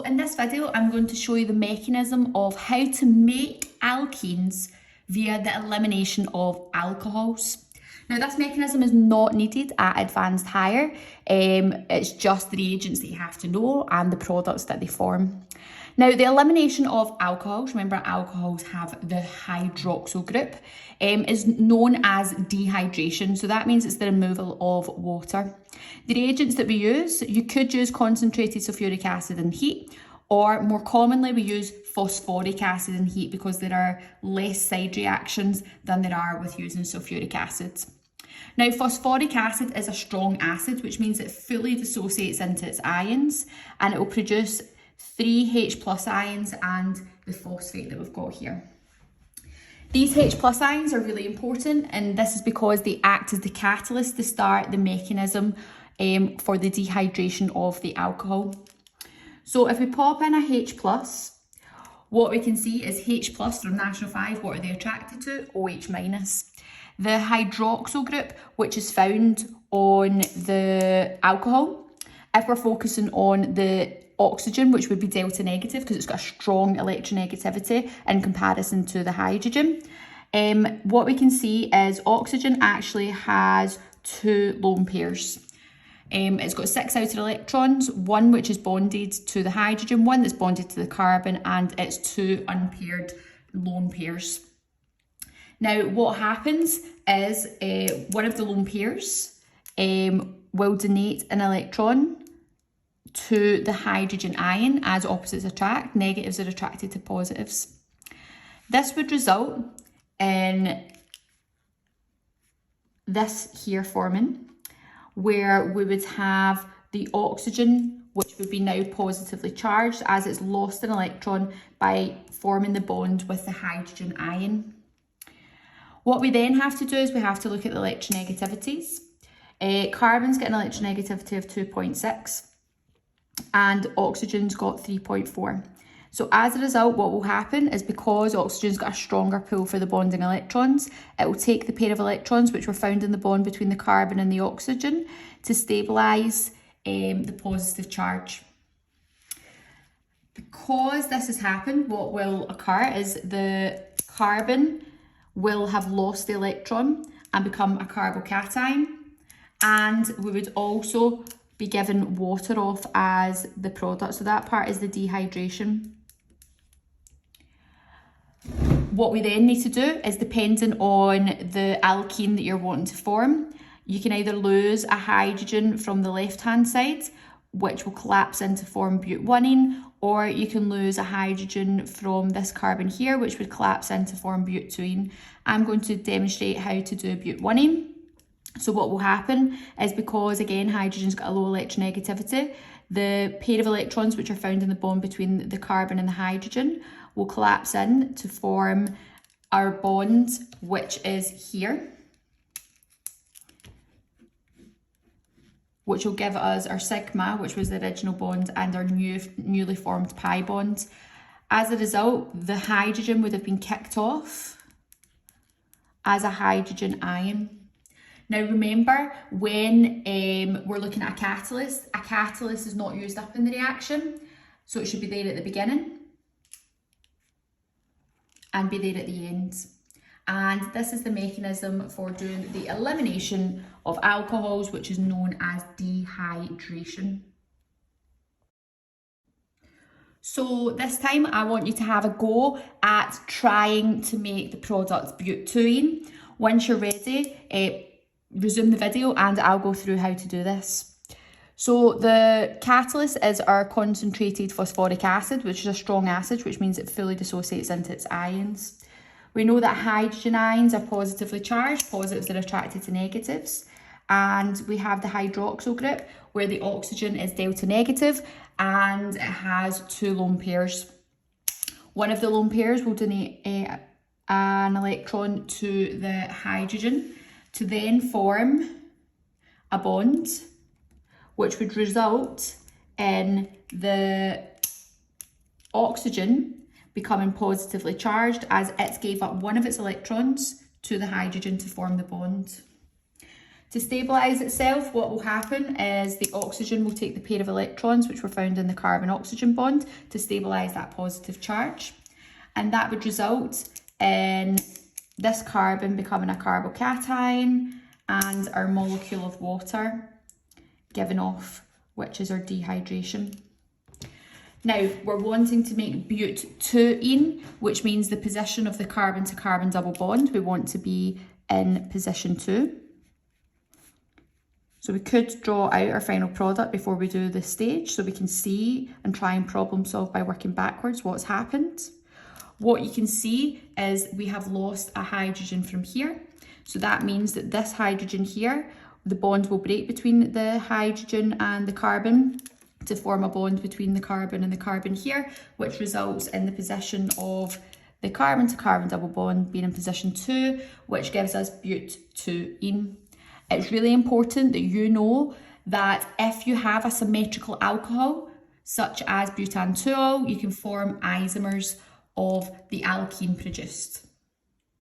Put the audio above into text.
in this video, I'm going to show you the mechanism of how to make alkenes via the elimination of alcohols. Now, this mechanism is not needed at advanced higher. It's just the reagents that you have to know and the products that they form. Now, the elimination of alcohols, remember alcohols have the hydroxyl group, is known as dehydration. So that means it's the removal of water. The reagents that we use, you could use concentrated sulfuric acid and heat, or more commonly we use phosphoric acid and heat because there are less side reactions than there are with using sulfuric acid. Now, phosphoric acid is a strong acid, which means it fully dissociates into its ions and it will produce 3 H+ ions and the phosphate that we've got here. These H+ ions are really important, and this is because they act as the catalyst to start the mechanism for the dehydration of the alcohol. So if we pop in a H+, what we can see is H+ from National 5, what are they attracted to? OH-. The hydroxyl group, which is found on the alcohol, if we're focusing on the oxygen, which would be delta negative because it's got a strong electronegativity in comparison to the hydrogen. What we can see is oxygen actually has 2 lone pairs. It's got 6 outer electrons, 1 which is bonded to the hydrogen, 1 that's bonded to the carbon, and it's 2 unpaired lone pairs. Now, what happens is one of the lone pairs will donate an electron to the hydrogen ion as opposites attract. Negatives are attracted to positives. This would result in this here forming, where we would have the oxygen, which would be now positively charged as it's lost an electron by forming the bond with the hydrogen ion. What we then have to do is we have to look at the electronegativities. Carbon's got an electronegativity of 2.6 and oxygen's got 3.4. So as a result, what will happen is because oxygen's got a stronger pull for the bonding electrons, it will take the pair of electrons which were found in the bond between the carbon and the oxygen to stabilise the positive charge. Because this has happened, what will occur is the carbon will have lost the electron and become a carbocation, and we would also be given water off as the product. So that part is the dehydration. What we then need to do is, depending on the alkene that you're wanting to form, you can either lose a hydrogen from the left-hand side, which will collapse in to form but-1ene, or you can lose a hydrogen from this carbon here, which would collapse in to form but-2ene. I'm going to demonstrate how to do but-1ene. So what will happen is, because again hydrogen's got a low electronegativity, the pair of electrons which are found in the bond between the carbon and the hydrogen will collapse in to form our bond, which is here, which will give us our sigma, which was the original bond, and our newly formed pi bond. As a result, the hydrogen would have been kicked off as a hydrogen ion. Now remember, when we're looking at a catalyst is not used up in the reaction, so it should be there at the beginning and be there at the end. And this is the mechanism for doing the elimination of alcohols, which is known as dehydration. So this time I want you to have a go at trying to make the product but-2ene. Once you're ready, resume the video and I'll go through how to do this. So the catalyst is our concentrated phosphoric acid, which is a strong acid, which means it fully dissociates into its ions. We know that hydrogen ions are positively charged, positives are attracted to negatives. And we have the hydroxyl group, where the oxygen is delta negative and it has 2 lone pairs. One of the lone pairs will donate an electron to the hydrogen to then form a bond, which would result in the oxygen becoming positively charged as it gave up one of its electrons to the hydrogen to form the bond. To stabilise itself, what will happen is the oxygen will take the pair of electrons which were found in the carbon-oxygen bond to stabilise that positive charge. And that would result in this carbon becoming a carbocation and our molecule of water given off, which is our dehydration. Now, we're wanting to make butene, which means the position of the carbon to carbon double bond. We want to be in position 2. So we could draw out our final product before we do this stage so we can see and try and problem solve by working backwards what's happened. What you can see is we have lost a hydrogen from here. So that means that this hydrogen here, the bond will break between the hydrogen and the carbon to form a bond between the carbon and the carbon here, which results in the position of the carbon to carbon double bond being in position 2, which gives us butene. It's really important that you know that if you have a symmetrical alcohol, such as butan 2-ol, you can form isomers of the alkene produced.